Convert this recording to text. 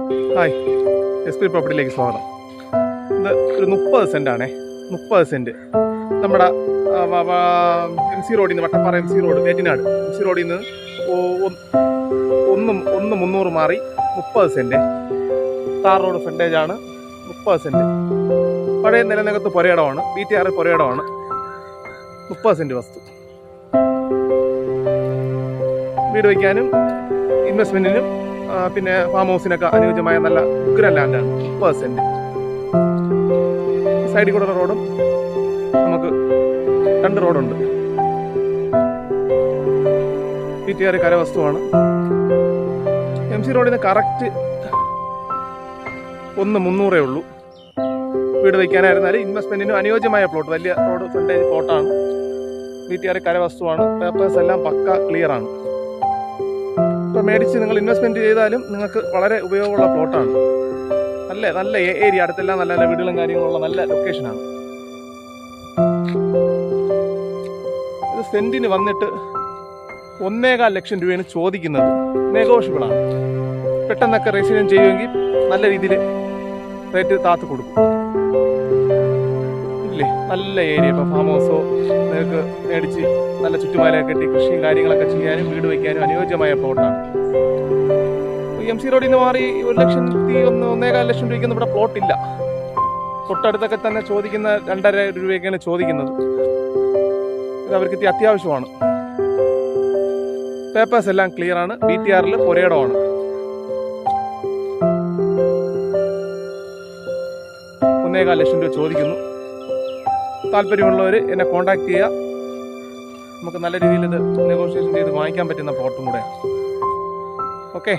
Hi, S P പ്രോപ്പർട്ടിയിലേക്ക് സ്വാഗതം. ഇത് ഒരു 30 സെൻറ്റാണേ. 30 സെൻറ്റ് നമ്മുടെ MC റോഡിൽ നിന്ന്, Vattappara MC road, Vettinad MC റോഡിൽ നിന്ന് 1 300 മാറി 30 സെൻറ്റ്. താർ റോഡ് ഫ്രണ്ടേജാണ്. 30 സെൻറ്റ്. പഴയ നിലനികത്ത് പുരയിടമാണ്, BTR പുരയിടമാണ്. 30 സെൻറ്റ് വസ്തു. വീട് വയ്ക്കാനും ഇൻവെസ്റ്റ്മെൻറ്റിനും പിന്നെ ഫാം ഹൗസിനൊക്കെ അനുയോജ്യമായ നല്ല ഉഗ്ര ലാൻഡാണ്. 30 സെൻറ്റ്. സൈഡിൽ കൂടെ റോഡും നമുക്ക് 2 റോഡുണ്ട്. BTR കരവസ്തുവാണ്. MC റോഡിൽ നിന്ന് കറക്റ്റ് 1 300 ഉള്ളൂ. വീട് വയ്ക്കാനായിരുന്നാലും ഇൻവെസ്റ്റ്മെൻറ്റിനും അനുയോജ്യമായ പ്ലോട്ട്, വലിയ റോഡ് ഫ്രണ്ടേജ് പ്ലോട്ടാണ്. BTR കരവസ്തുവാണ്. പേപ്പേഴ്സ് എല്ലാം പക്ക ക്ലിയറാണ്. ഇപ്പോൾ മേടിച്ച് നിങ്ങൾ ഇൻവെസ്റ്റ്മെൻറ്റ് ചെയ്താലും നിങ്ങൾക്ക് വളരെ ഉപയോഗമുള്ള പ്ലോട്ടാണ്. നല്ല ഏരിയ, അടുത്തെല്ലാം നല്ല വീടുകളും കാര്യങ്ങളുള്ള നല്ല ലൊക്കേഷനാണ്. ഇത് സെൻറ്റിന് വന്നിട്ട് 1.25 ലക്ഷം രൂപയാണ് ചോദിക്കുന്നത്. നെഗോഷ്യബിളാണ്. പെട്ടെന്നൊക്കെ രജിസ്ട്രേഷൻ ചെയ്യുമെങ്കിൽ നല്ല രീതിയിൽ റേറ്റ് താത്ത് കൊടുക്കും. ഇല്ലേ, നല്ല ഏരിയ. ഇപ്പോൾ ഫാം ഹൗസോ നിങ്ങൾക്ക് മേടിച്ച് നല്ല ചുറ്റുമലയൊക്കെ കെട്ടി കൃഷിയും കാര്യങ്ങളൊക്കെ ചെയ്യാനും വീട് വയ്ക്കാനും അനുയോജ്യമായ പ്ലോട്ടാണ്. MC റോഡിൽ നിന്ന് മാറി 1.25 ലക്ഷം രൂപയ്ക്കൊന്നും ഇവിടെ പ്ലോട്ടില്ല. തൊട്ടടുത്തൊക്കെ തന്നെ ചോദിക്കുന്ന 2.5 രൂപയൊക്കെയാണ് ചോദിക്കുന്നത്. ഇത് അവർക്ക് അത്യാവശ്യമാണ്. പേപ്പേഴ്സ് എല്ലാം ക്ലിയറാണ്. BTRൽ പുരയിടമാണ്. $1.25 ലക്ഷം രൂപ ചോദിക്കുന്നു. താല്പര്യമുള്ളവർ എന്നെ കോൺടാക്ട് ചെയ്യുക. നമുക്ക് നല്ല രീതിയിൽ ഇത് നെഗോഷിയേഷൻ ചെയ്ത് വാങ്ങിക്കാൻ പറ്റുന്ന പ്ലോട്ടും കൂടെ. ഓക്കെ.